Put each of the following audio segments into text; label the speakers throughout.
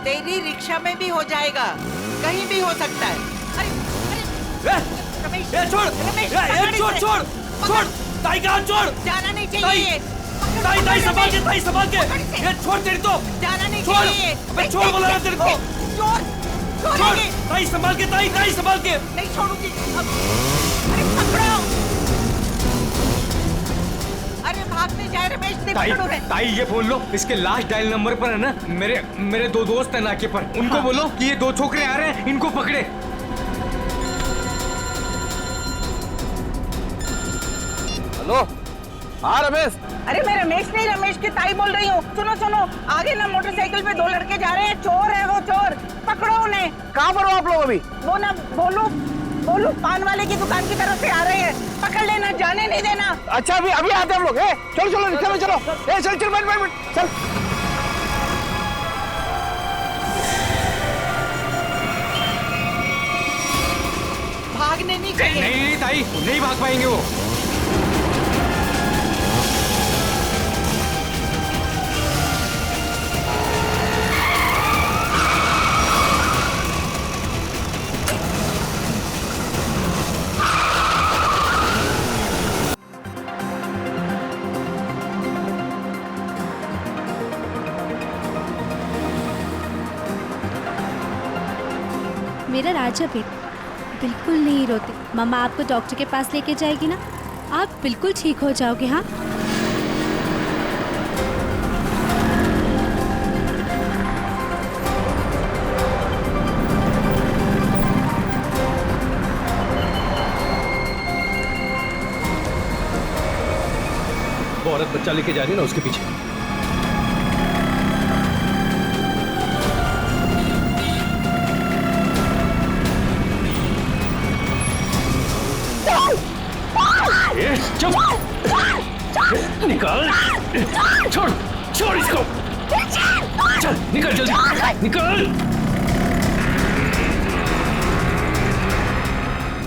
Speaker 1: तेरी रिक्शा में भी हो जाएगा, कहीं भी हो सकता है। अरे रमेश,
Speaker 2: छोड़, छोड़ छोड़ छोड़, ताई का हाथ छोड़।
Speaker 1: जाना नहीं चाहिए।
Speaker 2: ताई ताई संभाल के, ताई संभाल के। ये छोड़ तेरी तो।
Speaker 1: जाना नहीं
Speaker 2: छोड़,
Speaker 1: चाहिए।
Speaker 2: अबे छोड़ बोला ना तेरे को। छोड़, ताई संभाल के, ताई ताई संभाल के।
Speaker 1: नहीं छोड़ूंगी। अरे पकड़ो। अरे भागने जाए रमेश,
Speaker 3: ताई, ताई ये बोल लो, इसके लास्ट डायल नंबर पर है ना, मेरे दो दोस्त है नाके पर, उनको बोलो कि ये दो छोकरे आ रहे हैं, इनको पकड़े।
Speaker 4: हेलो, हाँ रमेश।
Speaker 1: अरे मैं रमेश नहीं, रमेश की ताई बोल रही हूँ। सुनो सुनो, आगे ना मोटरसाइकिल पे 2 लड़के जा रहे हैं, चोर है वो, चोर। पकड़ो उन्हें।
Speaker 4: कहाँ पर हो आप लोग अभी?
Speaker 1: वो ना बोलू पान वाले की दुकान की तरफ से आ रहे हैं, पकड़ लेना, जाने नहीं देना।
Speaker 4: अच्छा अभी अभी आते हम लोग। चलो चलो रिक्शा में चलो। चल चल बैठ चल।
Speaker 1: भागने नहीं चाहिए।
Speaker 3: नहीं ताई, नहीं भाग पाएंगे वो।
Speaker 5: मेरा राजा बिल्कुल नहीं रोते। मम्मा आपको डॉक्टर के पास लेके जाएगी ना, आप बिल्कुल ठीक हो जाओगे। हाँ
Speaker 2: वो औरत बच्चा लेके जा रही है ना, उसके पीछे। चुप, निकल, छोड़ छोड़ इसको, चल निकल जल्दी, निकल।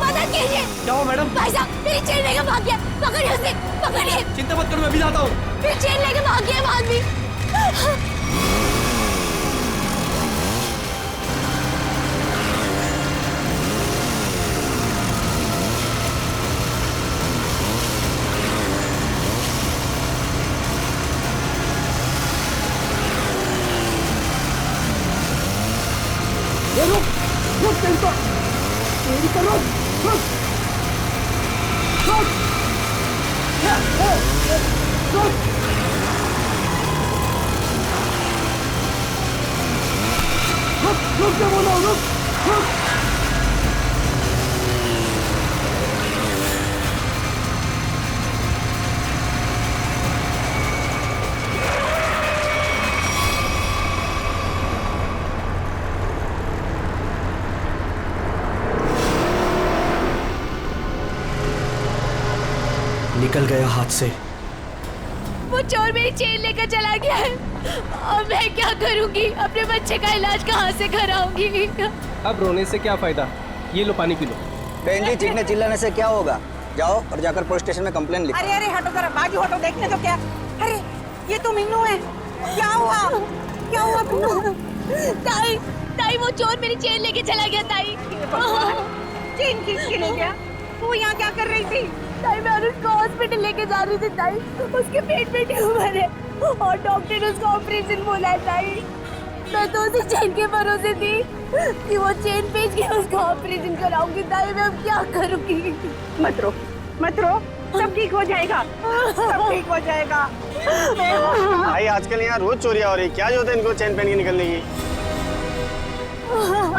Speaker 5: मदद कीजिए।
Speaker 2: क्या हुआ मैडम?
Speaker 5: भाई साहब मेरी चेन लेके भाग गया, पकड़िए उसे, पकड़िए।
Speaker 2: चिंता मत करो, मैं अभी आता हूँ।
Speaker 5: मेरी चेन लेके भाग गया वो आदमी।
Speaker 4: रुक तेरी तो रुक। रुक क्या बोला, रुक।
Speaker 2: निकल गया हाथ से।
Speaker 5: वो चोर मेरी चेन लेकर चला गया है और मैं क्या करूंगी? अपने बच्चे का इलाज कहाँ से कराऊंगी?
Speaker 2: अब रोने से क्या फायदा, ये लो पानी पी लो।
Speaker 6: बहन जी, चीखने चिल्लाने से क्या होगा? जाओ और जाकर पुलिस स्टेशन में कंप्लेंट लिखो।
Speaker 1: अरे हटो जरा, बाजू हटो, देखने तो क्या। अरे ये तो मीनू है। क्या हुआ मीनू?
Speaker 5: ताई वो चोर मेरी चेन लेके चला गया। ताई
Speaker 1: चेन खींच के ले गया? वो यहाँ क्या कर रही थी?
Speaker 5: ताई मैं उसको हॉस्पिटल लेके जा रही थी। ताई उसके पेट में ट्यूमर है और डॉक्टर ने उसको ऑपरेशन बोला है। ताई मैं तो उसे चेन के भरोसे थी कि वो चेन बेच के उसको ऑपरेशन कराऊंगी। ताई मैं अब क्या करूंगी?
Speaker 1: मत रो, सब ठीक हो जाएगा, सब ठीक हो जाएगा।
Speaker 4: भाई आजकल यहाँ रोज चोरियां हो रही, क्या जरूरत है इनको चेन पहन के निकलने की?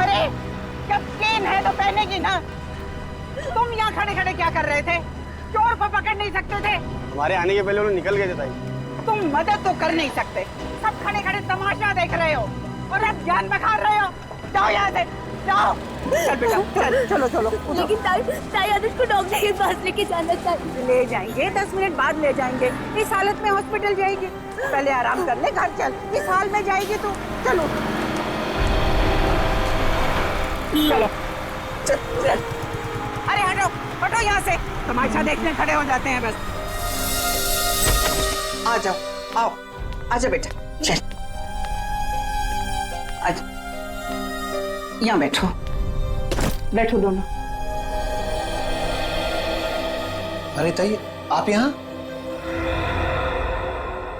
Speaker 1: अरे जब चेन है तो पहनेगी ना। तुम यहाँ खड़े खड़े क्या कर रहे थे? चोर को पकड़ नहीं सकते थे?
Speaker 4: हमारे आने के पहले उन्होंने निकल गए थे ताई।
Speaker 1: तुम मदद तो कर नहीं सकते, सब खड़े खड़े तमाशा देख रहे हो और अब जान बखार रहे हो। जाओ यहाँ से, जाओ। चल बेटा, चलो चलो।
Speaker 5: लेकिन ताई आज उसको डॉक्टर के पास लेके जाना चाहिए।
Speaker 1: ले जाएंगे, 10 मिनट बाद ले जाएंगे। इस हालत में हॉस्पिटल जाएगी? पहले आराम कर ले, घर चल। इस हाल में जाएगी तो चलो चलो चल। अरे हटो हटो यहाँ से, तमाशा देखने खड़े हो जाते हैं बस। आ जाओ, आओ, आजा बेटा, चल। अच्छा, यहाँ बैठो, बैठो दोनों।
Speaker 7: अरे ताई, आप यहाँ?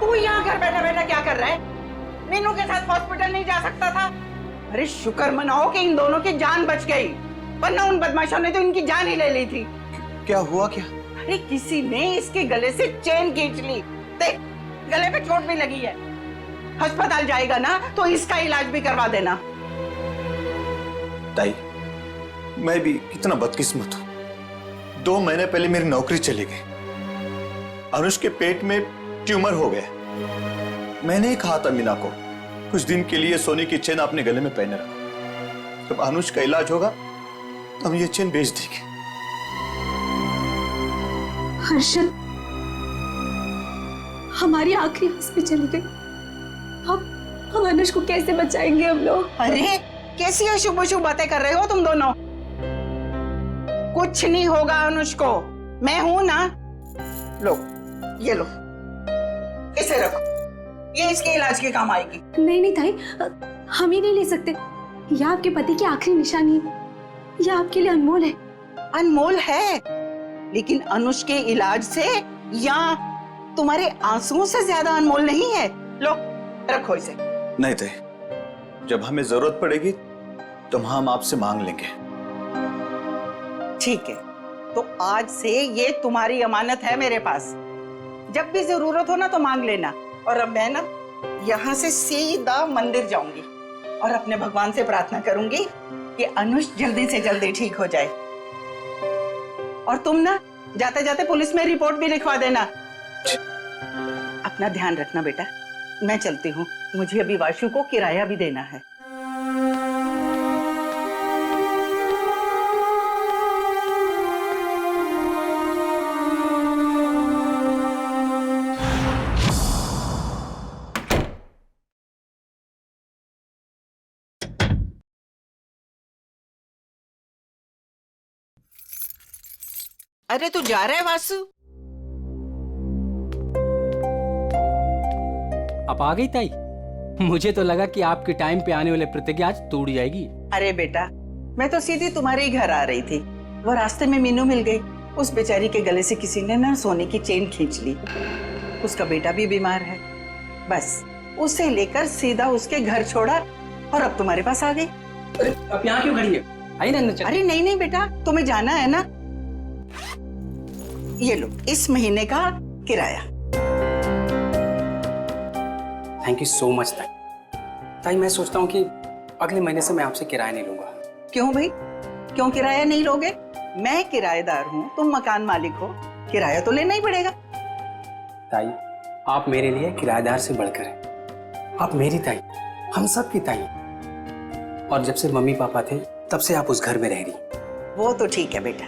Speaker 1: तू यहाँ घर बैठा बैठा क्या कर रहा है? मीनू के साथ हॉस्पिटल नहीं जा सकता था? अरे शुक्र मनाओ कि इन दोनों की जान बच गई, वरना उन बदमाशों ने तो इनकी जान ही ले ली थी।
Speaker 7: क्या हुआ क्या?
Speaker 1: अरे किसी ने इसके गले से चेन खींच ली, देख गले पे चोट भी लगी है। अस्पताल जाएगा ना तो इसका इलाज भी करवा देना।
Speaker 7: ताई, मैं भी कितना बदकिस्मत हूँ। 2 महीने पहले मेरी नौकरी चली गई। अनुष के पेट में ट्यूमर हो गया। मैंने ही कहा था मीना को कुछ दिन के लिए सोने की चेन अपने गले में पहने रखो। जब अनुष का इलाज होगा तो हम ये चेन बेच देंगे।
Speaker 5: हर्षद, हमारी आखिरी हंस पे चली गई। हम अनुष को कैसे बचाएंगे हम लोग?
Speaker 1: अरे कैसी अशुभ अशुभ बातें कर रहे हो तुम दोनों? कुछ नहीं होगा अनुष को, मैं हूं ना। लो ये लो, इसे रखो, ये इसके इलाज के काम आएगी।
Speaker 5: नहीं नहीं ताई, हम ही नहीं ले सकते। यह आपके पति की आखिरी निशानी है, यह आपके लिए अनमोल है।
Speaker 1: अनमोल है, लेकिन अनुष के इलाज से या तुम्हारे आंसुओं से ज्यादा अनमोल नहीं है। लो रखो इसे।
Speaker 7: नहीं ताई, जब हमें जरूरत पड़ेगी तो हम आपसे मांग लेंगे।
Speaker 1: ठीक है, तो आज से ये तुम्हारी अमानत है मेरे पास। जब भी जरूरत हो ना तो मांग लेना। और अब मैं ना यहाँ से सीधा मंदिर जाऊंगी और अपने भगवान से प्रार्थना करूंगी कि अनुष जल्दी से जल्दी ठीक हो जाए। और तुम ना जाते जाते पुलिस में रिपोर्ट भी लिखवा देना। अपना ध्यान रखना बेटा, मैं चलती हूँ, मुझे अभी वाशु को किराया भी देना है। अरे तू जा रहा है वासु?
Speaker 8: आप आ गई ताई? मुझे तो लगा कि आपके टाइम पे आने वाले प्रतिज्ञा आज तोड़ जाएगी।
Speaker 1: अरे बेटा, मैं तो सीधी तुम्हारे ही घर आ रही थी। वो रास्ते में मीनू मिल गई। उस बेचारी के गले से किसी ने ना सोने की चेन खींच ली। उसका बेटा भी बीमार है, बस उसे लेकर सीधा उसके घर छोड़ा और अब तुम्हारे पास आ गई।
Speaker 8: अब यहाँ क्यों खड़ी है? आइए ना अंदर चलिए।
Speaker 1: अरे नहीं नहीं बेटा, तुम्हें जाना है ना। ये लो इस महीने का किराया।
Speaker 8: थैंक यू सो मच ताई। ताई मैं सोचता हूँ कि अगले महीने से मैं आपसे किराया नहीं लूंगा।
Speaker 1: क्यों भाई, क्यों किराया नहीं लोगे? मैं किराएदार हूँ, तुम मकान मालिक हो, किराया तो लेना ही पड़ेगा।
Speaker 8: ताई आप मेरे लिए किराएदार से बढ़कर हैं। आप मेरी ताई, हम सब की ताई। और जब से मम्मी पापा थे तब से आप उस घर में रह रही।
Speaker 1: वो तो ठीक है बेटा,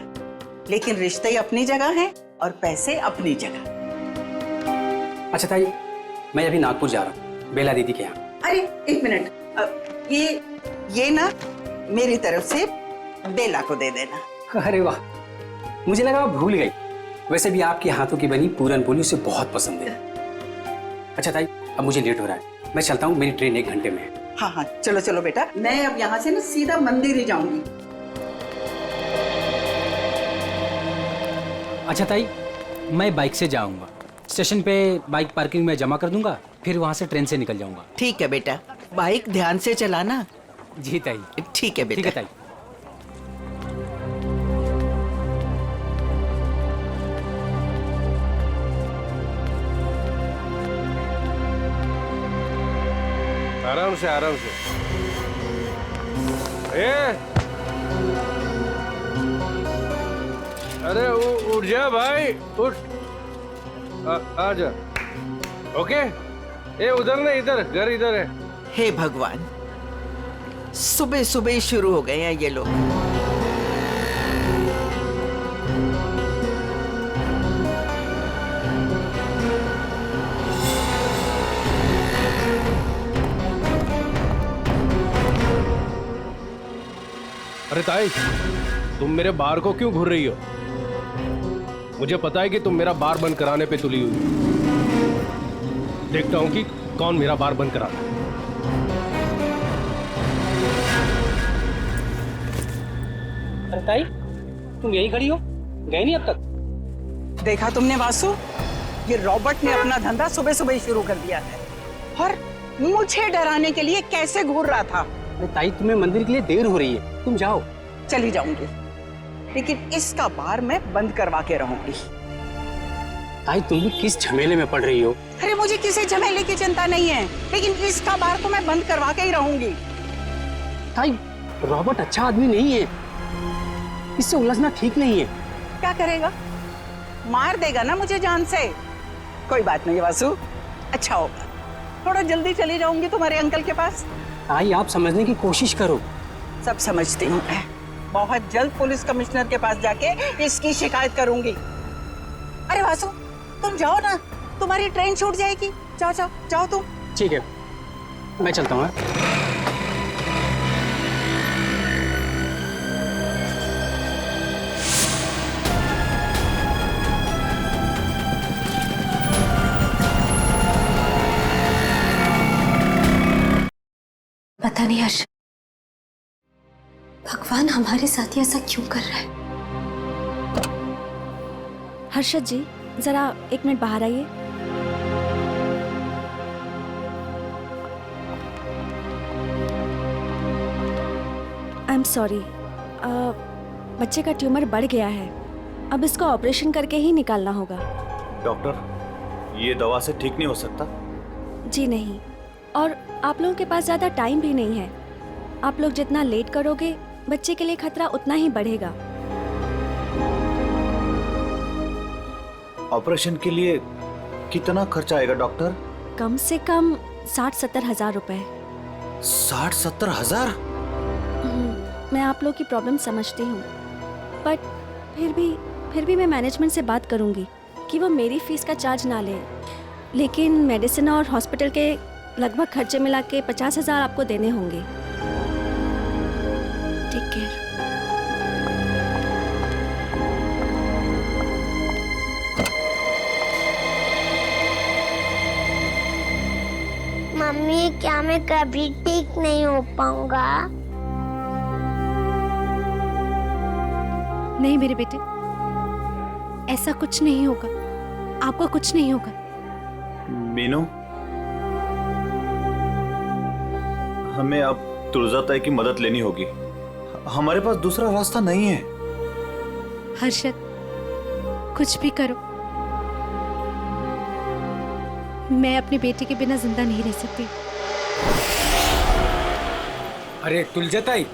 Speaker 1: लेकिन रिश्ते अपनी जगह हैं और पैसे अपनी जगह।
Speaker 8: अच्छा ताई, मैं अभी नागपुर जा रहा हूँ बेला दीदी के यहाँ।
Speaker 1: अरे एक मिनट, ये ना मेरी तरफ से बेला को दे देना।
Speaker 8: अरे वाह, मुझे लगा आप भूल गई। वैसे भी आपके हाथों की बनी पूरन पोली उसे बहुत पसंद है। अच्छा ताई, अब मुझे लेट हो रहा है, मैं चलता हूँ, मेरी ट्रेन 1 घंटे में है।
Speaker 1: हाँ हाँ चलो चलो बेटा, मैं अब यहाँ से ना सीधा मंदिर ही जाऊंगी।
Speaker 8: अच्छा ताई, मैं बाइक से जाऊंगा। स्टेशन पे बाइक पार्किंग में जमा कर दूंगा, फिर वहां से ट्रेन से निकल जाऊंगा।
Speaker 1: ठीक है बेटा, बाइक ध्यान से चलाना।
Speaker 8: जी ताई।
Speaker 1: ठीक है बेटा।
Speaker 8: ठीक है ताई।
Speaker 3: आराम से आराम से। अरे उठ जा भाई, उठ। आ जा। ओके, ये उधर नहीं, इधर घर इधर है।
Speaker 1: हे भगवान, सुबह सुबह ही शुरू हो गए हैं ये लोग।
Speaker 9: अरे ताई, तुम मेरे बार को क्यों घूर रही हो? मुझे पता है कि तुम मेरा बार बंद कराने पे तुली हुई। देखता हूं कि कौन मेरा बार बंद कराता है।
Speaker 8: ताई, तुम यही खड़ी हो, गए नहीं अब तक?
Speaker 1: देखा तुमने वासु, ये रॉबर्ट ने अपना धंधा सुबह सुबह ही शुरू कर दिया है और मुझे डराने के लिए कैसे घूर रहा था।
Speaker 8: अरे ताई, तुम्हें मंदिर के लिए देर हो रही है, तुम जाओ।
Speaker 1: चली जाऊंगी, लेकिन इसका बार मैं बंद करवा के रहूंगी।
Speaker 8: ताई, तुम भी किस झमेले में पड़ रही हो?
Speaker 1: अरे मुझे किसी झमेले की चिंता नहीं है, लेकिन इसका बार तो मैं बंद करवा के ही रहूंगी।
Speaker 8: ताई, रॉबर्ट अच्छा आदमी नहीं है, इससे उलझना ठीक नहीं है।
Speaker 1: क्या करेगा? मार देगा ना मुझे जान से। कोई बात नहीं वासु, अच्छा होगा, थोड़ा जल्दी चली जाऊंगी तुम्हारे अंकल के पास।
Speaker 8: ताई, आप समझने की कोशिश करो।
Speaker 1: सब समझती हूँ मैं, बहुत जल्द पुलिस कमिश्नर के पास जाके इसकी शिकायत करूंगी। अरे वासु, तुम जाओ ना, तुम्हारी ट्रेन छूट जाएगी। जाओ जाओ जाओ तुम।
Speaker 8: ठीक है, मैं चलता हूँ।
Speaker 5: पता नहीं हर्ष, भगवान हमारे साथ ऐसा क्यों कर रहा है। हर्षद जी, जरा 1 मिनट बाहर आइए। आई एम सॉरी, बच्चे का ट्यूमर बढ़ गया है, अब इसको ऑपरेशन करके ही निकालना होगा।
Speaker 7: डॉक्टर, ये दवा से ठीक नहीं हो सकता?
Speaker 5: जी नहीं, और आप लोगों के पास ज़्यादा टाइम भी नहीं है। आप लोग जितना लेट करोगे, बच्चे के लिए खतरा उतना ही बढ़ेगा।
Speaker 7: ऑपरेशन के लिए कितना खर्चा आएगा डॉक्टर?
Speaker 5: कम से कम 60-70 हज़ार रुपए।
Speaker 7: 60-70 हजार?
Speaker 5: मैं आप लोग की प्रॉब्लम समझती हूँ, बट फिर भी मैं मैनेजमेंट से बात करूँगी कि वो मेरी फीस का चार्ज ना ले, लेकिन मेडिसिन और हॉस्पिटल के लगभग खर्चे मिला के 50 हज़ार आपको देने होंगे। Take care.
Speaker 10: मम्मी, क्या मैं कभी ठीक नहीं हो पाऊंगा?
Speaker 5: नहीं मेरे बेटे, ऐसा कुछ नहीं होगा, आपको कुछ नहीं होगा।
Speaker 7: मीनू, हमें अब तुलजा ताई की मदद लेनी होगी, हमारे पास दूसरा रास्ता नहीं है।
Speaker 5: हर्षद, कुछ भी करो, मैं अपने बेटे के बिना जिंदा नहीं रह सकती।
Speaker 3: अरे तुलजा ताई,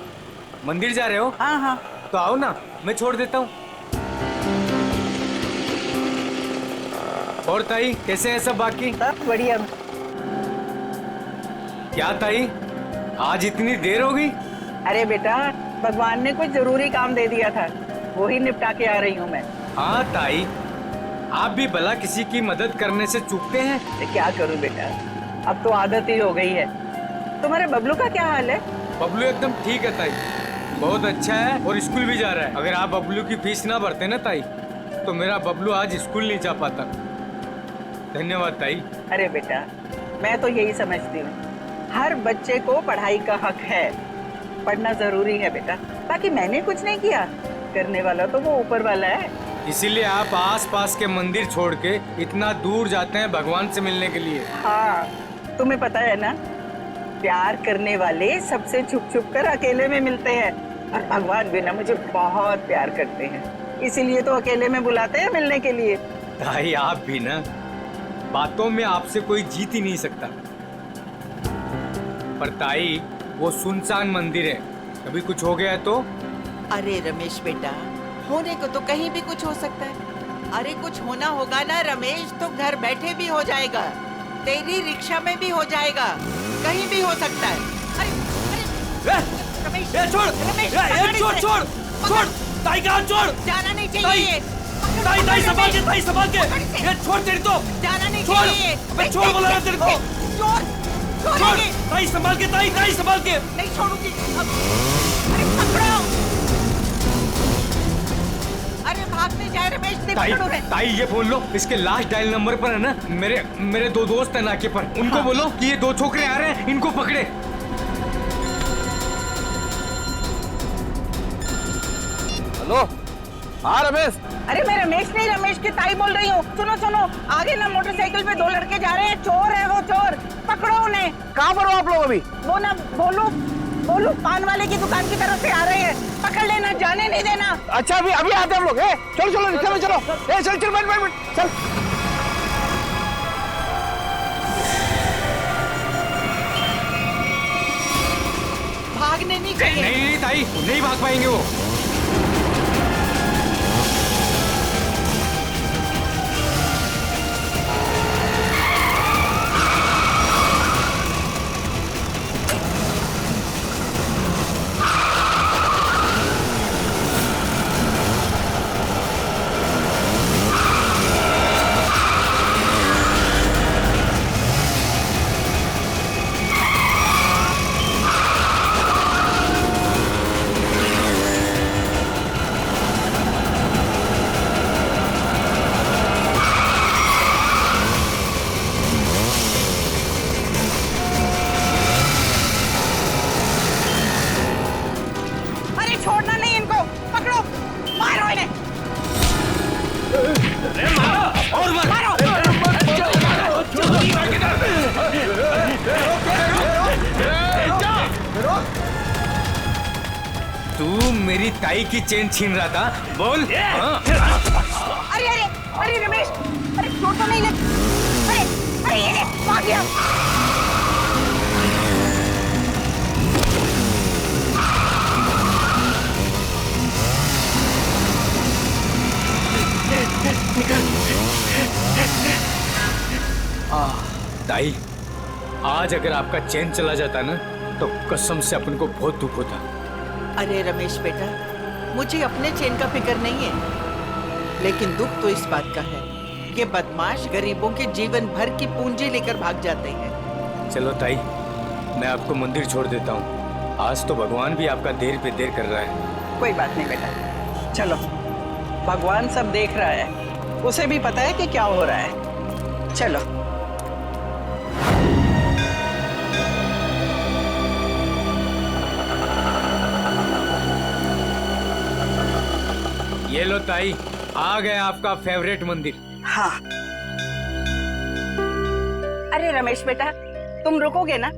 Speaker 3: मंदिर जा रहे हो?
Speaker 1: हाँ हाँ,
Speaker 3: तो आओ ना, मैं छोड़ देता हूँ। और ताई, कैसे है सब बाकी?
Speaker 1: सब बढ़िया।
Speaker 3: क्या ताई, आज इतनी देर हो गई?
Speaker 1: अरे बेटा, भगवान ने कुछ जरूरी काम दे दिया था, वो ही निपटा के आ रही हूँ मैं।
Speaker 3: हाँ ताई, आप भी भला किसी की मदद करने से चूकते हैं?
Speaker 1: तो क्या करूँ बेटा, अब तो आदत ही हो गई है। तुम्हारे बबलू का क्या हाल है?
Speaker 3: बबलू एकदम ठीक है ताई, बहुत अच्छा है और स्कूल भी जा रहा है। अगर आप बबलू की फीस ना भरते ना ताई, तो मेरा बबलू आज स्कूल नहीं जा पाता। धन्यवाद ताई।
Speaker 1: अरे बेटा, मैं तो यही समझती हूँ, हर बच्चे को पढ़ाई का हक है, पढ़ना जरूरी है बेटा। बाकी मैंने कुछ नहीं किया, करने वाला तो वो ऊपर वाला है।
Speaker 3: इसीलिए आप आस-पास के मंदिर छोड़ के इतना दूर जाते हैं भगवान से मिलने के लिए।
Speaker 1: हाँ, तुम्हें पता है ना, प्यार करने वाले सबसे छुप छुप कर अकेले में मिलते हैं, और भगवान भी ना मुझे बहुत प्यार करते हैं, इसीलिए तो अकेले में बुलाते हैं मिलने के लिए।
Speaker 3: ताई, आप भी ना, बातों में आपसे कोई जीत ही नहीं सकता। पर ताई, वो सुनसान मंदिर है, कभी कुछ हो गया तो?
Speaker 11: अरे रमेश बेटा, होने को तो कहीं भी कुछ हो सकता है। अरे कुछ होना होगा ना रमेश, तो घर बैठे भी हो जाएगा, तेरी रिक्शा में भी हो जाएगा, कहीं भी हो सकता है। अरे रमेश,
Speaker 3: छोड़,
Speaker 11: रमेश,
Speaker 3: छोड़, ताई का हाथ छोड़।
Speaker 11: जाना नहीं चाहिए।
Speaker 3: ताई संभाल के, ये छोड़ तेरी तो।
Speaker 11: जाना नहीं
Speaker 3: छोड़,
Speaker 11: चाहिए।
Speaker 3: मैं छोड़ बोला ना तेरे को।
Speaker 11: छोड़,
Speaker 3: ताई संभाल के, ताई संभाल के।
Speaker 11: नहीं छोड़ूंगी। अरे पकड़ो। अरे भागने जाए रमेश,
Speaker 3: ताई ये बोल लो, इसके लास्ट डायल नंबर पर है ना, मेरे 2 दोस्त हैं नाके पर, उनको बोलो कि ये 2 छोकरे आ रहे हैं, इनको पकड़े।
Speaker 9: हेलो, हाँ रमेश।
Speaker 1: अरे मैं रमेश नहीं, रमेश की ताई बोल रही हूँ। सुनो सुनो, आगे ना मोटरसाइकिल पे 2 लड़के जा रहे हैं, चोर है वो, चोर। पकड़ो उन्हें।
Speaker 9: कहाँ पर हो आप लोग अभी?
Speaker 1: वो ना बोलू पान वाले की दुकान की तरफ से आ रहे हैं, पकड़ लेना, जाने नहीं देना।
Speaker 9: अच्छा अभी अभी आते हम लोग। चलो चलो रिक्शा में चलो। चल चल बैठ चल।
Speaker 11: भागने नहीं चाहिए।
Speaker 3: नहीं ताई, नहीं भाग पाएंगे वो।
Speaker 1: छोड़ना नहीं इनको, पकड़ो, मारो इन्हें।
Speaker 2: और मारो।
Speaker 3: तू मेरी ताई की चेन छीन रहा था, बोल।
Speaker 1: अरे अरे अरे रमेश, अरे चोट तो नहीं लगी। अरे अरे ये भाग गया।
Speaker 3: ताई, आज अगर आपका चैन चला जाता ना तो कसम से अपन को बहुत दुख होता।
Speaker 11: अरे रमेश बेटा, मुझे अपने चैन का फिक्र नहीं है, लेकिन दुख तो इस बात का है, ये बदमाश गरीबों के जीवन भर की पूंजी लेकर भाग जाते हैं।
Speaker 3: चलो ताई, मैं आपको मंदिर छोड़ देता हूँ। आज तो भगवान भी आपका देर पे देर कर रहा है।
Speaker 1: कोई बात नहीं बेटा, चलो, भगवान सब देख रहा है, उसे भी पता है कि क्या हो रहा है। चलो।
Speaker 3: ये लो ताई, आ गए आपका फेवरेट मंदिर।
Speaker 1: हाँ। अरे रमेश बेटा, तुम रुकोगे ना?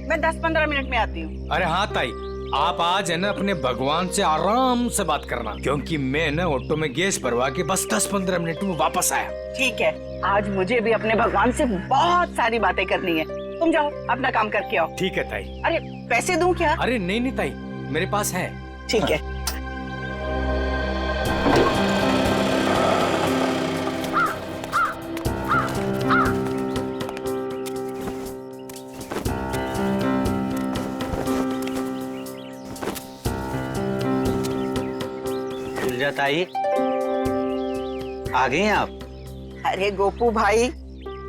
Speaker 1: मैं 10-15 मिनट में आती हूँ।
Speaker 3: अरे हाँ ताई, आप आज है ना अपने भगवान से आराम से बात करना, क्योंकि मैं ना ऑटो में गैस भरवा के बस 10-15 मिनट में वापस आया।
Speaker 1: ठीक है, आज मुझे भी अपने भगवान से बहुत सारी बातें करनी है। तुम जाओ, अपना काम करके आओ।
Speaker 3: ठीक है ताई।
Speaker 1: अरे पैसे दूं क्या?
Speaker 3: अरे नहीं नहीं ताई, मेरे पास है।
Speaker 1: ठीक है।
Speaker 6: ताई, आ गए हैं आप?
Speaker 1: अरे गोपू भाई,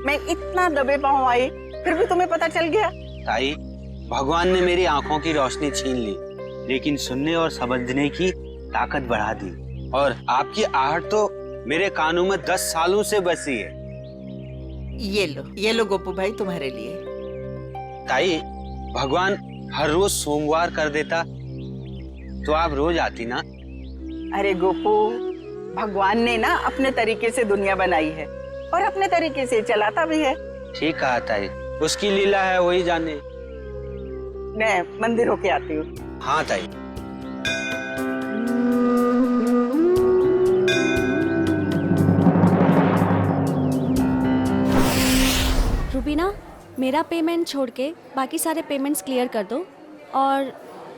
Speaker 1: मैं इतना दबे पाँव आई, फिर भी तुम्हें पता चल गया?
Speaker 6: ताई, भगवान ने मेरी आंखों की रोशनी छीन ली, लेकिन सुनने और समझने की ताकत बढ़ा दी, और आपकी आहट तो मेरे कानों में 10 सालों से बसी है।
Speaker 11: ये लो गोपू भाई, तुम्हारे लिए।
Speaker 6: ताई, भगवान हर रोज सोमवार कर देता तो आप रोज आती ना।
Speaker 1: अरे गोपू, भगवान ने ना अपने तरीके से दुनिया बनाई है और अपने तरीके से चलाता भी है।
Speaker 6: ठीक कहा ताई, उसकी लीला है वही जाने।
Speaker 1: मैं मंदिर होके आती हूँ।
Speaker 6: हाँ ताई।
Speaker 5: रूबीना, मेरा पेमेंट छोड़ के बाकी सारे पेमेंट्स क्लियर कर दो और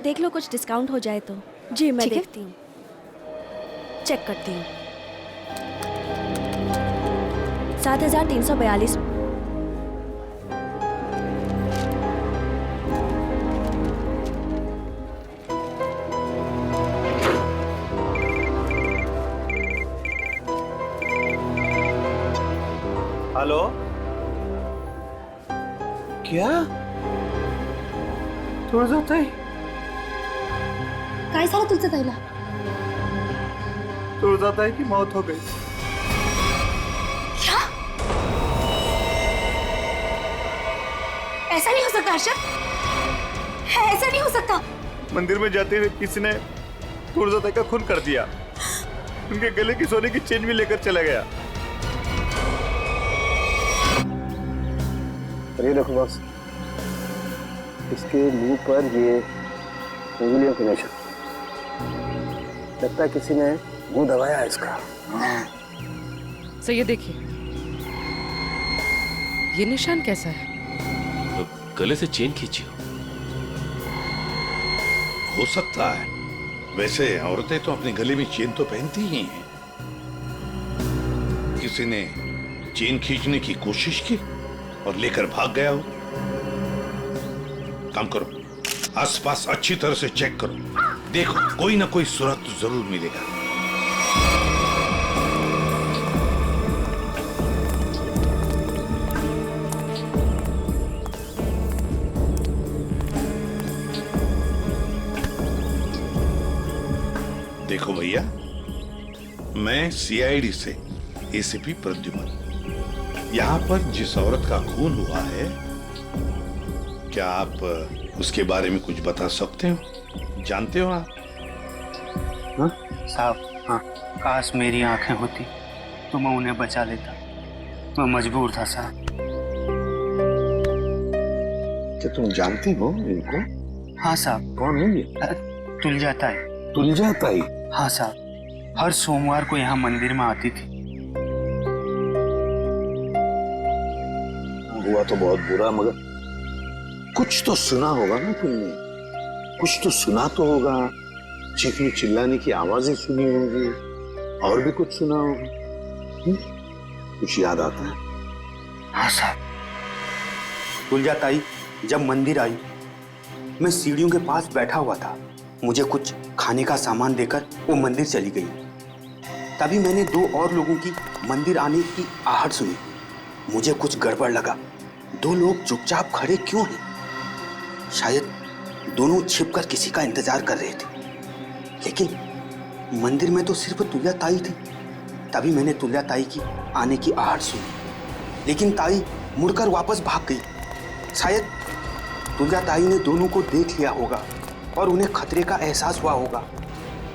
Speaker 5: देख लो कुछ डिस्काउंट हो जाए तो। जी मैं देखती हूँ, चेक करती हूँ। 7,342।
Speaker 7: हेलो, क्या तुळजाताई?
Speaker 5: काय झालं तुझं ताईला?
Speaker 7: तुळजाताई की मौत हो गई।
Speaker 5: क्या? ऐसा नहीं हो सकता अर्शद, ऐसा नहीं हो सकता।
Speaker 7: मंदिर में जाते हुए किसी ने तुळजाताई का खून कर दिया। उनके गले की सोने की चेन भी लेकर चला गया।
Speaker 4: ये देखो बॉस, इसके मुंह पर ये उंगलियों के निशान, लगता है किसी ने मुंह दबाया है इसका।
Speaker 12: सर ये देखिए, ये निशान कैसा है?
Speaker 9: तो गले से चेन खींची
Speaker 13: हो सकता है। वैसे औरतें तो अपने गले में चेन तो पहनती ही हैं। किसी ने चेन खींचने की कोशिश की और लेकर भाग गया हो। काम करो, आसपास अच्छी तरह से चेक करो, देखो कोई ना कोई सुराग तो जरूर मिलेगा। देखो भैया, मैं सीआईडी से एसीपी प्रद्युमन, यहाँ पर जिस औरत का खून हुआ है, क्या आप उसके बारे में कुछ बता सकते हो? जानते हो आप?
Speaker 8: हाँ साहब, हाँ। काश मेरी आंखें होती तो मैं उन्हें बचा लेता। मैं मजबूर था साहब।
Speaker 13: क्या तुम जानती हो इनको?
Speaker 8: हाँ साहब।
Speaker 13: कौन है ये?
Speaker 8: तुलजा ताई।
Speaker 13: तुलजा ताई?
Speaker 8: हाँ साहब, हर सोमवार को यहाँ मंदिर में आती थी।
Speaker 13: हुआ तो बहुत बुरा, मगर कुछ तो सुना होगा ना तुमने? कुछ तो सुना तो होगा, चीखने चिल्लाने की आवाजें सुनी होंगी, और भी कुछ सुना होगा। कुछ याद आता है?
Speaker 8: हाँ साहब, तुलजा ताई जब मंदिर आई, मैं सीढ़ियों के पास बैठा हुआ था। मुझे कुछ खाने का सामान देकर वो मंदिर चली गई। तभी मैंने दो और लोगों की मंदिर आने की आहट सुनी। मुझे कुछ गड़बड़ लगा। दो लोग चुपचाप खड़े क्यों हैं? शायद दोनों छिपकर किसी का इंतजार कर रहे थे। लेकिन मंदिर में तो सिर्फ तुलजा ताई थी। तभी मैंने तुलजा ताई की आने की आहट सुनी, लेकिन ताई मुड़कर वापस भाग गई। शायद तुलजा ताई ने दोनों को देख लिया होगा और उन्हें खतरे का एहसास हुआ होगा।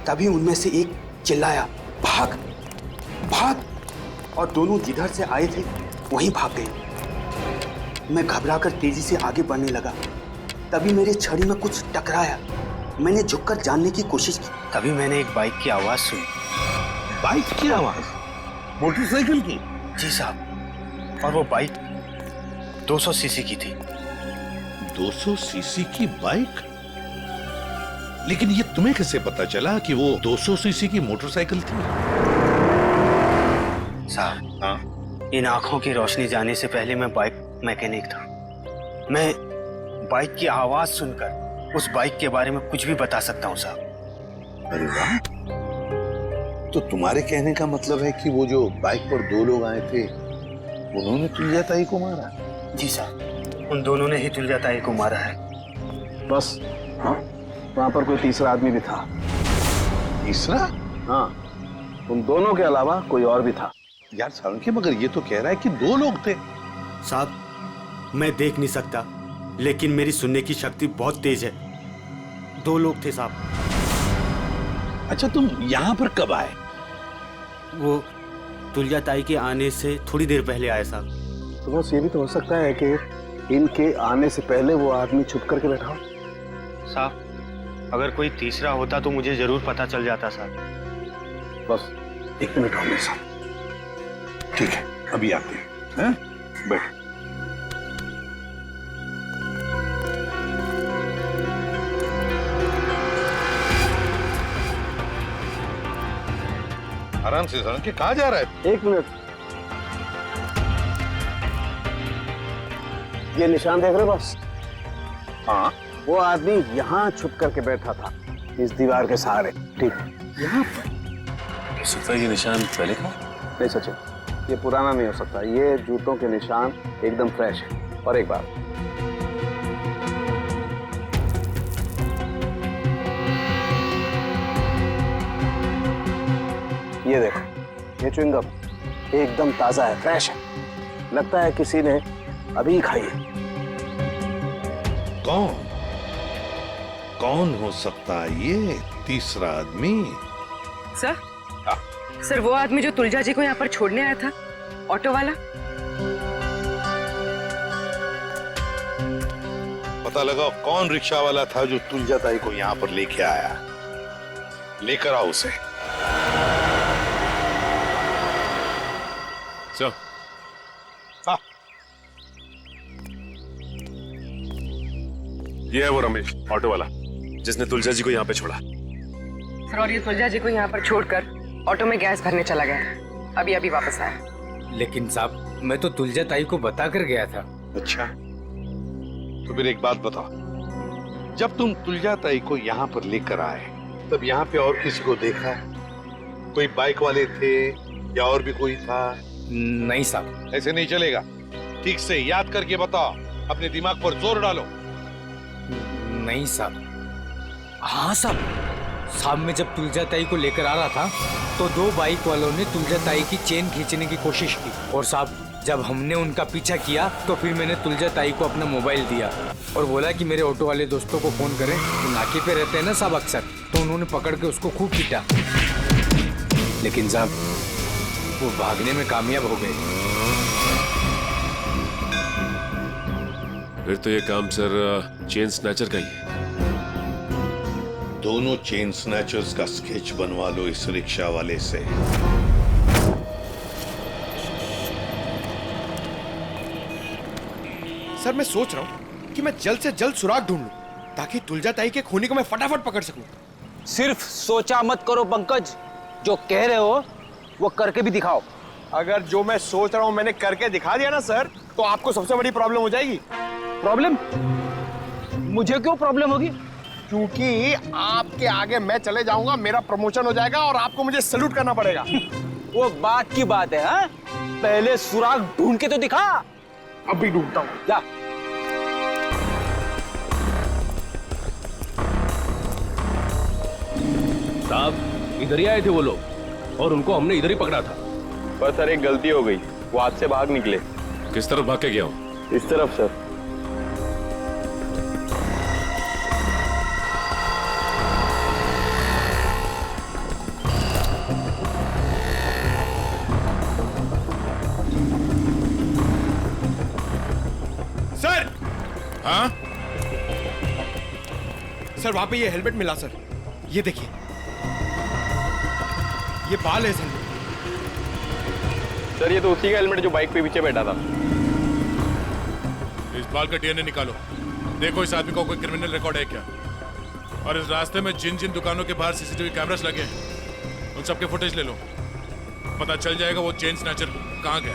Speaker 8: तभी उनमें से एक चिल्लाया, भाग भाग, और दोनों जिधर से आए थे वहीं भाग गए। मैं घबराकर तेजी से आगे बढ़ने लगा। तभी मेरे छड़ी में कुछ टकराया। मैंने झुककर जानने की कोशिश की। तभी मैंने एक बाइक की आवाज सुनी।
Speaker 13: बाइक की आवाज? मोटरसाइकिल की?
Speaker 8: जी साहब, और वो बाइक 200 सीसी की थी।
Speaker 13: 200 सीसी की बाइक? लेकिन ये तुम्हें कैसे पता चला कि वो 200 सीसी की मोटरसाइकिल थी?
Speaker 8: साहब, हाँ, इन आंखों की रोशनी जाने से पहले मैं बाइक मैकेनिक था। मैं बाइक की आवाज सुनकर उस बाइक के बारे में कुछ भी बता सकता हूँ साहब।
Speaker 13: अरे वाह, तो तुम्हारे कहने का मतलब है कि वो जो बाइक पर दो लोग आए थे, उन्होंने तुलजा ताई को मारा?
Speaker 8: जी साहब, उन दोनों ने ही तुलजा ताई को मारा है।
Speaker 4: बस हाँ, वहाँ पर कोई तीसरा आदमी भी था।
Speaker 13: तीसरा?
Speaker 4: हाँ, उन दोनों के अलावा कोई और भी था।
Speaker 13: यार सारंगी, मगर ये तो कह रहा है कि दो लोग थे।
Speaker 8: साहब, मैं देख नहीं सकता, लेकिन मेरी सुनने की शक्ति बहुत तेज है। दो लोग थे साहब।
Speaker 13: अच्छा, तुम यहाँ पर कब आए?
Speaker 8: वो तुलजा ताई के आने से थोड़ी देर पहले आए साहब।
Speaker 4: तो बस ये भी तो हो सकता है कि इनके आने से पहले वो आदमी छुप करके बैठा हो।
Speaker 8: साहब, अगर कोई तीसरा होता तो मुझे जरूर पता चल जाता साहब।
Speaker 4: बस 1 मिनट और मेरे साथ।
Speaker 13: ठीक है, अभी आते हैं। बैठ। आराम से सड़क के कहाँ जा रहा है?
Speaker 4: 1 मिनट। ये निशान देख रहे हो बस?
Speaker 13: हाँ,
Speaker 4: वो आदमी यहाँ छुप करके बैठा था, इस दीवार के सहारे। ठीक, यहाँ पर।
Speaker 9: हो सकता है ये निशान पहले का?
Speaker 4: नहीं सचिन, ये पुराना नहीं हो सकता। ये जूतों के निशान एकदम फ्रेश है। और एक बात, ये देखो, ये च्युइंगम एकदम ताजा है, फ्रेश है। लगता है किसी ने अभी खाई है।
Speaker 13: कौन हो सकता है ये तीसरा आदमी?
Speaker 12: सर, सर वो आदमी जो तुलजा जी को यहाँ पर छोड़ने आया था, ऑटो वाला।
Speaker 13: पता लगाओ कौन रिक्शा वाला था जो तुलजा ताई को यहाँ पर लेके आया। लेकर आओ उसे।
Speaker 9: सर।
Speaker 13: हाँ।
Speaker 9: ये है वो रमेश, ऑटो वाला, जिसने तुलजा जी को यहाँ पे छोड़ा।
Speaker 12: सर और ये तुलजा जी को यहाँ पर छोड़कर ऑटो में गैस भरने चला गया, अभी अभी वापस आया।
Speaker 3: लेकिन साहब मैं तो तुलजा ताई को बता कर गया था।
Speaker 13: अच्छा, तो फिर एक बात बताओ, जब तुम तुलजा ताई को यहाँ पर लेकर आए तब यहाँ पे और किसी को देखा है? कोई बाइक वाले थे या और भी कोई था?
Speaker 3: नहीं साहब।
Speaker 13: ऐसे नहीं चलेगा, ठीक से याद करके बताओ, अपने दिमाग पर जोर डालो।
Speaker 3: नहीं साहब। हाँ साहब मैं जब तुलजा ताई को लेकर आ रहा था तो 2 बाइक वालों ने तुलजा ताई की चेन खींचने की कोशिश की, और साहब जब हमने उनका पीछा किया तो फिर मैंने तुलजा ताई को अपना मोबाइल दिया और बोला कि मेरे ऑटो वाले दोस्तों को फोन करें, तो नाके पे रहते हैं ना साहब अक्सर, तो उन्होंने पकड़ के उसको खूब पीटा, लेकिन साहब वो भागने में कामयाब हो गए।
Speaker 9: फिर तो ये काम सर चेन स्नैचर का ही है।
Speaker 13: दोनों चेन स्नैचर्स का स्केच बनवा लो इस रिक्शा वाले से।
Speaker 14: सर मैं सोच रहा हूँ कि मैं जल्द से जल्द सुराग ढूंढ लूं ताकि तुलजा ताई के खूनी को मैं फटाफट पकड़ सकूं।
Speaker 6: सिर्फ सोचा मत करो पंकज, जो कह रहे हो वो करके भी दिखाओ।
Speaker 14: अगर जो मैं सोच रहा हूँ मैंने करके दिखा दिया ना सर, तो आपको सबसे बड़ी प्रॉब्लम हो जाएगी।
Speaker 6: प्रॉब्लम? मुझे क्यों प्रॉब्लम होगी?
Speaker 14: क्योंकि आपके आगे मैं चले जाऊंगा, मेरा प्रमोशन हो जाएगा और आपको मुझे सैल्यूट करना पड़ेगा।
Speaker 6: वो बात की बात है। हाँ? पहले सुराग ढूंढ के तो दिखा।
Speaker 14: अभी ढूंढता हूँ,
Speaker 6: जा।
Speaker 9: साहब इधर ही आए थे वो लोग और उनको हमने इधर ही पकड़ा था।
Speaker 14: पर सर एक गलती हो गई, वो हाथ से भाग निकले।
Speaker 9: किस तरफ भाग के गया हूँ?
Speaker 14: इस तरफ सर। सर!
Speaker 13: हाँ?
Speaker 14: सर वहां पे ये हेलमेट मिला सर, ये देखिए, ये बाल है सर। सर ये तो उसी का हेलमेट जो बाइक पे पीछे बैठा था।
Speaker 13: इस बाल का डीएनए निकालो, देखो इस आदमी को कोई क्रिमिनल रिकॉर्ड है क्या। और इस रास्ते में जिन जिन दुकानों के बाहर सीसीटीवी कैमरास लगे हैं उन सबके फुटेज ले लो, पता चल जाएगा वो चेन स्नैचर कहाँ गया।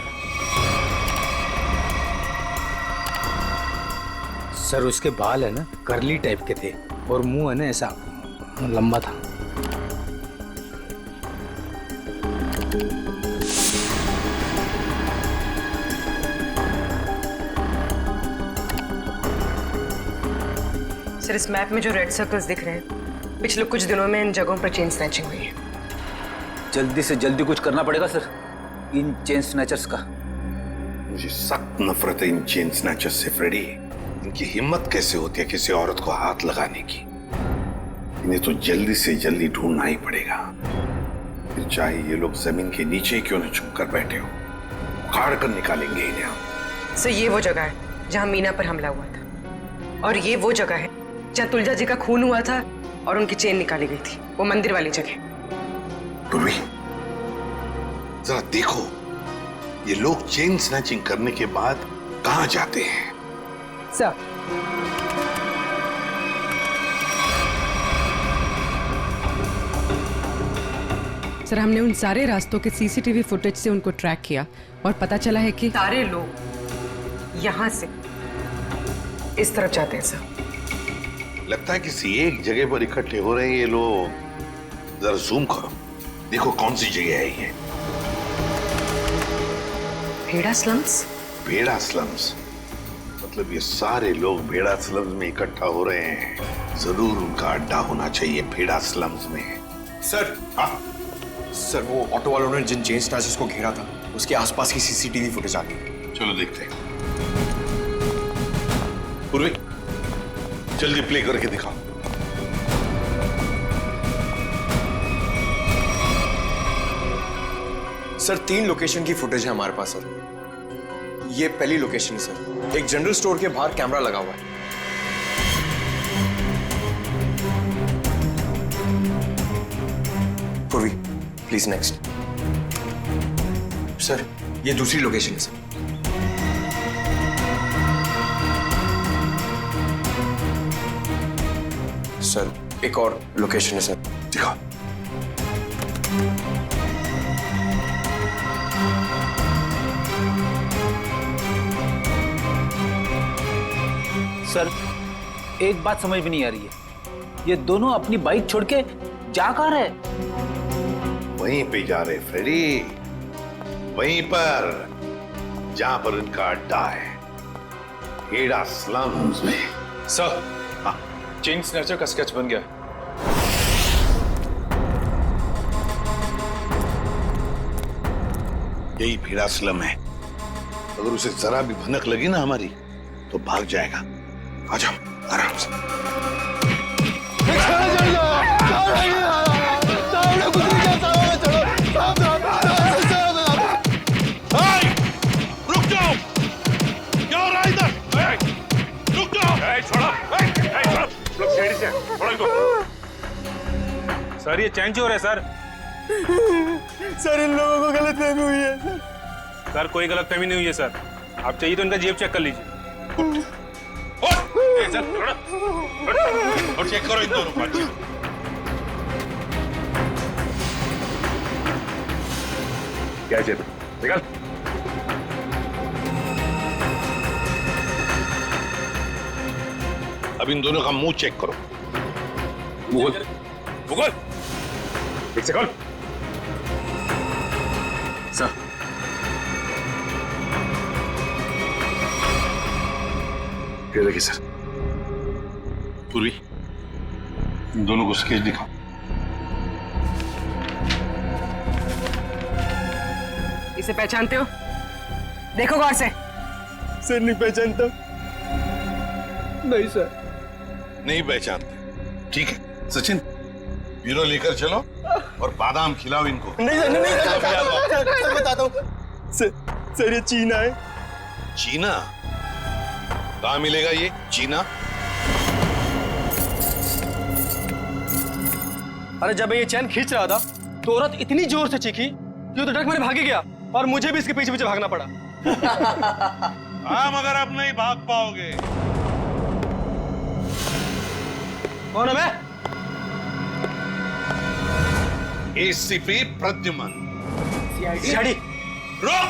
Speaker 3: सर उसके बाल है ना करली टाइप के थे और मुंह है ना ऐसा लंबा था।
Speaker 12: सर इस मैप में जो रेड सर्कल्स दिख रहे हैं, पिछले कुछ दिनों में इन जगहों पर चेन स्नैचिंग हुई है।
Speaker 6: जल्दी से जल्दी कुछ करना पड़ेगा सर इन चेन स्नैचर्स का।
Speaker 13: मुझे सख्त नफरत है इन चेन स्नैचर्स से फ्रेडी। इनकी हिम्मत कैसे होती है किसी औरत को हाथ लगाने की। इन्हें तो जल्दी से जल्दी ढूंढना ही पड़ेगा, फिर चाहे ये लोग जमीन के नीचे क्यों न छुप कर बैठे हो, उखाड़ कर निकालेंगे इन्हें हम।
Speaker 12: सर ये वो जगह है जहाँ मीना पर हमला हुआ था, और ये वो जगह है जहाँ तुलजा जी का खून हुआ था और उनकी चेन निकाली गई थी, वो मंदिर वाली जगह।
Speaker 13: पूर्वी जरा देखो, ये लोग चेन स्नैचिंग करने के बाद कहाँ जाते हैं?
Speaker 12: सर सर हमने उन सारे रास्तों के सीसीटीवी फुटेज से उनको ट्रैक किया और पता चला है कि सारे लोग यहाँ से इस तरफ जाते हैं सर।
Speaker 13: लगता है किसी एक जगह पर इकट्ठे हो रहे हैं ये लोग। जरा जूम करो, देखो कौन सी जगह है ये।
Speaker 12: भेड़ा स्लम्स?
Speaker 13: भेड़ा स्लम्स मतलब ये सारे लोग भेड़ा स्लम्स में इकट्ठा हो रहे हैं। जरूर उनका अड्डा होना चाहिए भेड़ा स्लम्स में।
Speaker 14: सर
Speaker 13: हाँ
Speaker 14: सर वो ऑटो वालों ने जिन चेन स्नैचर्स को घेरा था उसके आसपास की सीसीटीवी फुटेज आ गई।
Speaker 13: चलो देखते हैं। पूर्वी जल्दी प्ले करके दिखाओ।
Speaker 14: सर 3 लोकेशन की फुटेज है हमारे पास सर। ये पहली लोकेशन है सर, एक जनरल स्टोर के बाहर कैमरा लगा हुआ है। पूर्वी प्लीज नेक्स्ट। सर ये दूसरी लोकेशन है सर। सर एक और लोकेशन है सर। दिखाओ।
Speaker 3: सर एक बात समझ में नहीं आ रही है, ये दोनों अपनी बाइक छोड़ के जा कहाँ रहे?
Speaker 13: वहीं पे जा रहे फ्रेडी, वहीं पर जहां पर इनका अड्डा है, हेड़ा स्लम्स में।
Speaker 14: सर हाँ, चेन स्नैचर का स्केच बन गया।
Speaker 13: यही भेड़ा स्लम है। अगर उसे जरा भी भनक लगी ना हमारी तो भाग जाएगा। आ जाओ आराम से। रुक जाओ, क्या हो रहा है इधर? रुक जाओ। छोड़ो, लोग सीढ़ी से छोड़ो इनको।
Speaker 15: सर ये चेंज हो रहा है सर।
Speaker 14: सर इन लोगों को गलतफहमी हुई है।
Speaker 15: सर कोई गलतफहमी नहीं हुई है सर, आप चाहिए तो इनका जेब चेक कर लीजिए।
Speaker 13: और चेक करो इन दोनों को।
Speaker 15: क्या जेब निकल।
Speaker 13: अब इन दोनों का मुंह चेक करो।
Speaker 15: मुगल मुगल एक सेकंड।
Speaker 14: सर
Speaker 13: ये देखिए सर, पूरी इन दोनों को स्केच दिखाओ।
Speaker 12: इसे पहचानते हो? देखो गौर से।
Speaker 14: सर नहीं पहचानता।
Speaker 9: नहीं सर।
Speaker 13: नहीं पहचानते, ठीक है। सचिन ब्यूरो लेकर चलो और बादाम खिलाओ इनको।
Speaker 14: नहीं सर, नहीं सर बताता हूँ। सर ये चीना है।
Speaker 13: चीना? कहाँ मिलेगा ये चीना?
Speaker 14: अरे जब मैं ये चैन खींच रहा था तो औरत इतनी जोर से चीखी कि वो तो डर मेरे भागे गया और मुझे भी इसके पीछे पीछे भागना पड़ा।
Speaker 13: हाँ मगर अब नहीं भाग पाओगे।
Speaker 14: कौन है मैं?
Speaker 13: एसीपी प्रद्युमन।
Speaker 14: सीआईडी।
Speaker 13: रुक!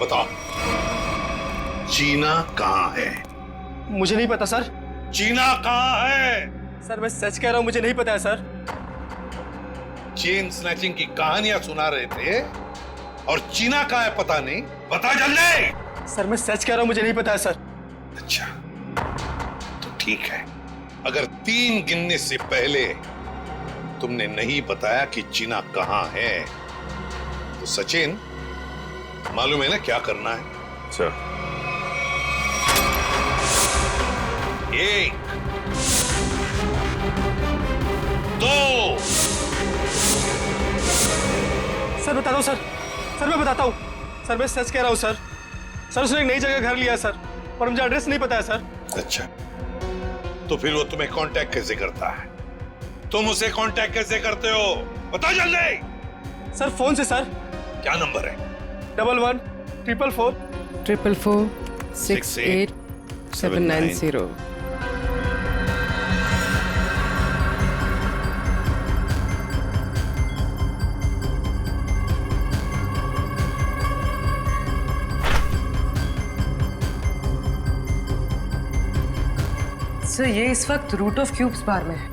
Speaker 13: बताओ चीना कहाँ है?
Speaker 14: मुझे नहीं पता सर।
Speaker 13: चीना कहाँ है?
Speaker 14: सर मैं सच कह रहा हूँ, मुझे नहीं पता है सर।
Speaker 13: चेन स्नैचिंग की कहानियां सुना रहे थे और चीना कहाँ है पता नहीं। बता जल्दी।
Speaker 14: सर मैं सच कह रहा हूँ, मुझे नहीं पता है सर।
Speaker 13: अच्छा तो ठीक है, अगर 3 गिनने से पहले तुमने नहीं बताया कि चीना कहाँ है तो सचिन मालूम है ना क्या करना है?
Speaker 15: सर
Speaker 13: 1 2
Speaker 14: सर बताता हूँ सर। सर मैं बताता हूँ सर, मैं सच कह रहा हूँ सर। सर उसने एक नई जगह घर लिया सर और मुझे एड्रेस नहीं पता है सर।
Speaker 13: अच्छा तो फिर वो तुम्हें कांटेक्ट कैसे करता है? तुम उसे कांटेक्ट कैसे करते हो? बता जल्दी।
Speaker 14: सर फोन से सर।
Speaker 13: क्या नंबर है?
Speaker 14: 11 444
Speaker 12: 444 68 790। सर ये इस वक्त रूट ऑफ क्यूब्स बार में है।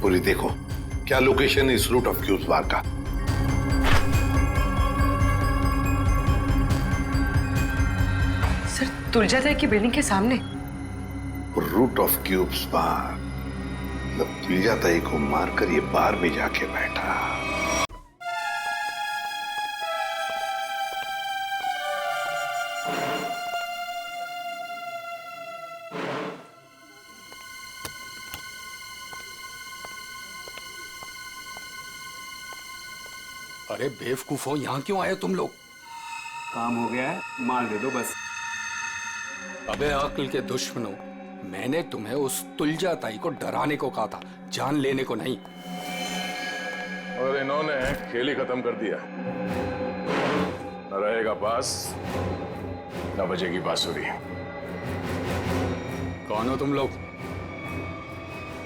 Speaker 13: पूरी देखो क्या लोकेशन है इस रूट ऑफ क्यूब्स बार का।
Speaker 12: सर तुलजाताई की बिल्डिंग के सामने।
Speaker 13: रूट ऑफ क्यूब्स बार मतलब तुलजाताई को मारकर ये बार में जाके बैठा।
Speaker 16: अरे बेवकूफो, यहाँ क्यों आए तुम लोग?
Speaker 14: काम हो गया है, मार दे दो बस।
Speaker 16: अबे अक्ल के दुश्मनों, मैंने तुम्हें उस तुलजा ताई को डराने को कहा था, जान लेने को नहीं।
Speaker 17: और इन्होंने खेल ही खत्म कर दिया। न रहेगा पास, न बजेगी बांसुरी।
Speaker 16: कौन हो तुम लोग?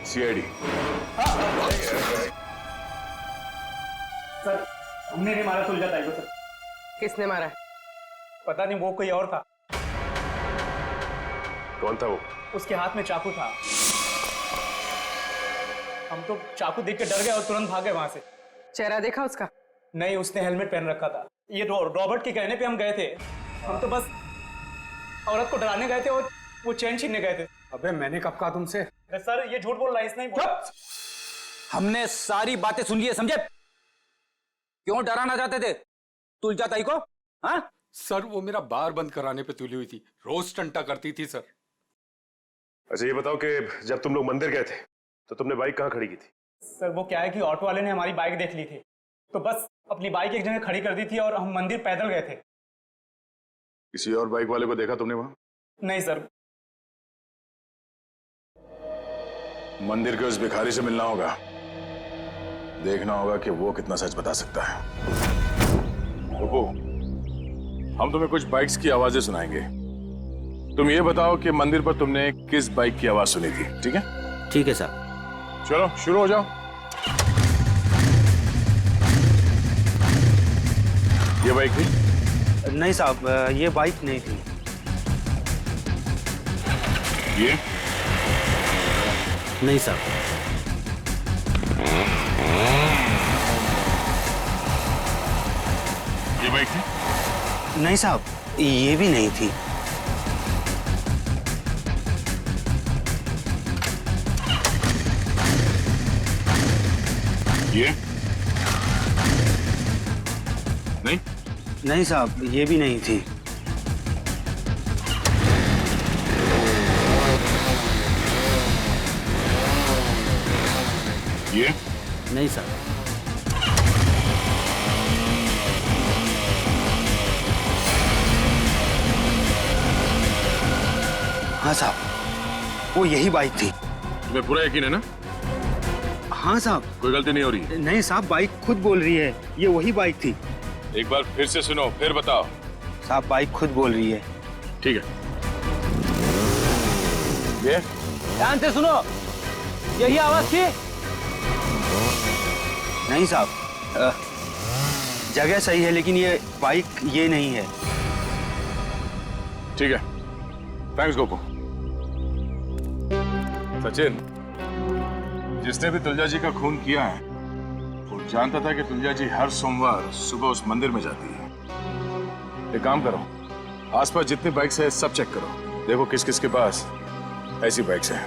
Speaker 17: सीआईडी।
Speaker 14: सर, हमने नहीं मारा तुलजा ताई को सर।
Speaker 12: किसने मारा?
Speaker 14: पता नहीं, वो कोई और था।
Speaker 17: कौन था वो?
Speaker 14: उसके हाथ में चाकू था। हम तो चाकू देख के डर गए और तुरंत भागे वहां से।
Speaker 12: चेहरा देखा उसका?
Speaker 14: नहीं, उसने हेलमेट पहन रखा था। ये रॉबर्ट के कहने पे हम गए थे। हम तो बस औरत को डराने गए थे और वो चैन छीनने गए थे।
Speaker 3: अबे मैंने कब कहा तुमसे?
Speaker 14: सर, ये झूठ बोल रहा है, इसने ही बोला।
Speaker 6: हमने सारी बातें सुन ली है, समझे? क्यों डराना चाहते थे तुलजा ताई को? हाँ
Speaker 16: सर, वो मेरा बार बंद कराने पे तुली हुई थी, रोज टंटा करती थी सर।
Speaker 17: अच्छा ये बताओ कि जब तुम लोग मंदिर गए थे तो तुमने बाइक कहाँ खड़ी की थी?
Speaker 14: सर, वो क्या है कि ऑटो वाले ने हमारी बाइक देख ली थी, तो बस अपनी बाइक एक जगह खड़ी कर दी थी और हम मंदिर पैदल गए थे।
Speaker 17: किसी और बाइक वाले को देखा तुमने वहां?
Speaker 14: नहीं सर।
Speaker 17: मंदिर के उस भिखारी से मिलना होगा, देखना होगा कि वो कितना सच बता सकता है। रुको, हम तुम्हें कुछ बाइक्स की आवाजें सुनाएंगे। तुम ये बताओ कि मंदिर पर तुमने किस बाइक की आवाज सुनी थी, ठीक है?
Speaker 6: ठीक है सर।
Speaker 17: चलो शुरू हो जाओ। ये बाइक थी?
Speaker 6: नहीं साहब, ये बाइक नहीं थी।
Speaker 17: ये?
Speaker 6: नहीं साहब।
Speaker 17: ये बाइक थी?
Speaker 6: नहीं साहब, ये भी नहीं थी।
Speaker 17: ये? नहीं?
Speaker 6: नहीं साहब, ये भी नहीं थी।
Speaker 17: ये?
Speaker 6: नहीं साहब। हाँ साहब, वो यही बाइक थी।
Speaker 17: तुम्हें पूरा यकीन है ना?
Speaker 6: हाँ साहब।
Speaker 17: कोई गलती नहीं हो रही?
Speaker 6: नहीं साहब, बाइक खुद बोल रही है, ये वही बाइक थी।
Speaker 17: एक बार फिर से सुनो, फिर बताओ।
Speaker 6: साहब, बाइक खुद बोल रही है।
Speaker 17: ठीक है। ये?
Speaker 6: ध्यान से सुनो, यही आवाज थी? नहीं साहब, जगह सही है लेकिन ये बाइक ये नहीं है।
Speaker 17: ठीक है, थैंक्स गोपू। सचिन, जिसने भी तुलजा जी का खून किया है वो जानता था कि तुलजा जी हर सोमवार सुबह उस मंदिर में जाती है। एक काम करो, आसपास जितनी बाइक्स है सब चेक करो, देखो किस किस के पास ऐसी बाइक्स हैं।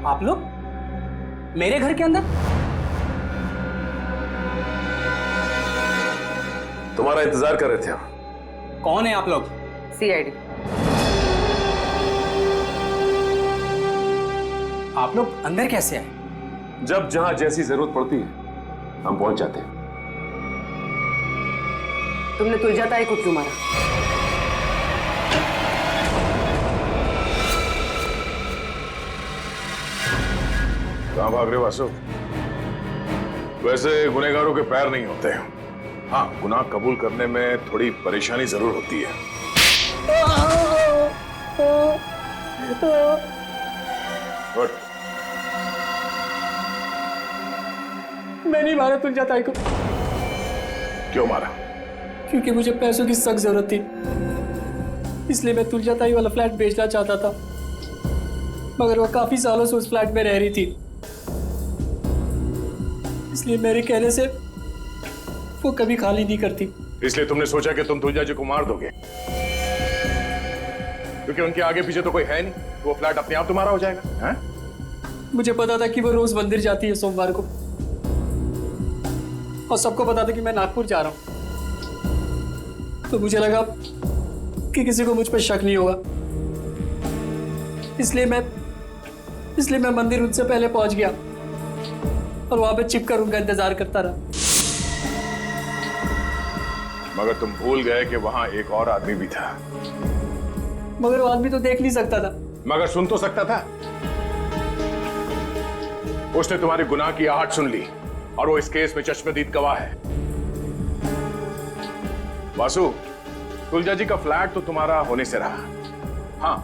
Speaker 14: आप लोग मेरे घर के अंदर?
Speaker 17: तुम्हारा इंतजार कर रहे थे हम।
Speaker 14: कौन है आप लोग?
Speaker 12: सीआईडी।
Speaker 14: आप लोग अंदर कैसे आए?
Speaker 17: जब जहां जैसी जरूरत पड़ती है हम पहुंच जाते हैं।
Speaker 12: तुमने तुलजा ताई को क्यों मारा?
Speaker 17: कहां भाग रहे हो वासु? वैसे गुनहगारों के पैर नहीं होते। हाँ, गुनाह कबूल करने में थोड़ी परेशानी जरूर होती है। गुड।
Speaker 14: मैं नहीं मारा तुलजा ताई को।
Speaker 17: क्यों मारा?
Speaker 14: क्योंकि मुझे पैसों की सख्त जरूरत थी, इसलिए मैं तुलजा ताई वाला फ्लैट बेचना चाहता था, मगर वो काफी सालों से उस फ्लैट में रह रही थी, इसलिए मेरे कहने से वो कभी खाली नहीं करती।
Speaker 17: इसलिए तुमने सोचा कि तुम तुलजा जी को मार दोगे, क्योंकि उनके आगे पीछे तो कोई है नहीं, तो वो फ्लैट अपने आप तुम्हारा हो जाएगा। हैं?
Speaker 14: मुझे पता था कि वो रोज मंदिर जाती है सोमवार को, और सबको पता था कि मैं नागपुर जा रहा हूं, तो मुझे लगा कि किसी को मुझ पर शक नहीं होगा, इसलिए मैं मंदिर उनसे पहले पहुंच गया और वहां पे छिपकर उनका इंतजार करता रहा।
Speaker 17: मगर तुम भूल गए कि वहां एक और आदमी भी था।
Speaker 14: मगर वो आदमी तो देख नहीं सकता था।
Speaker 17: मगर सुन तो सकता था। उसने तुम्हारी गुनाह की आहट सुन ली और वो इस केस में चश्मदीद गवाह है। वासु, तुलजा जी का फ्लैट तो तुम्हारा होने से रहा। हाँ,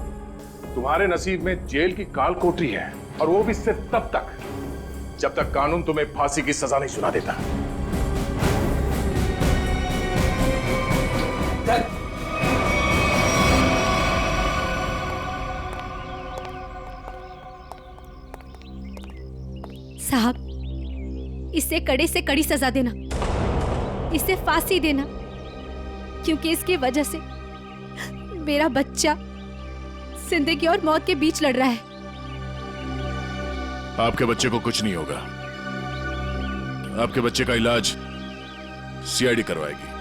Speaker 17: तुम्हारे नसीब में जेल की काल कोठरी है, और वो भी सिर्फ तब तक जब तक कानून तुम्हें फांसी की सजा नहीं सुना देता।
Speaker 5: साहब, इसे कड़े से कड़ी सजा देना, इसे फांसी देना, क्योंकि इसकी वजह से मेरा बच्चा जिंदगी और मौत के बीच लड़ रहा है।
Speaker 17: आपके बच्चे को कुछ नहीं होगा। आपके बच्चे का इलाज सीआईडी करवाएगी।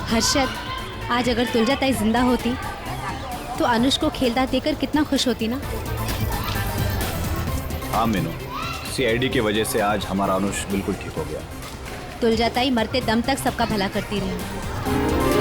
Speaker 5: हर्षद, आज अगर तुलजा ताई जिंदा होती तो अनुष को खेलता देखकर कितना खुश होती ना।
Speaker 18: हाँ मीनू, सीआईडी की वजह से आज हमारा अनुष बिल्कुल ठीक हो गया।
Speaker 5: तुलजा ताई मरते दम तक सबका भला करती रही।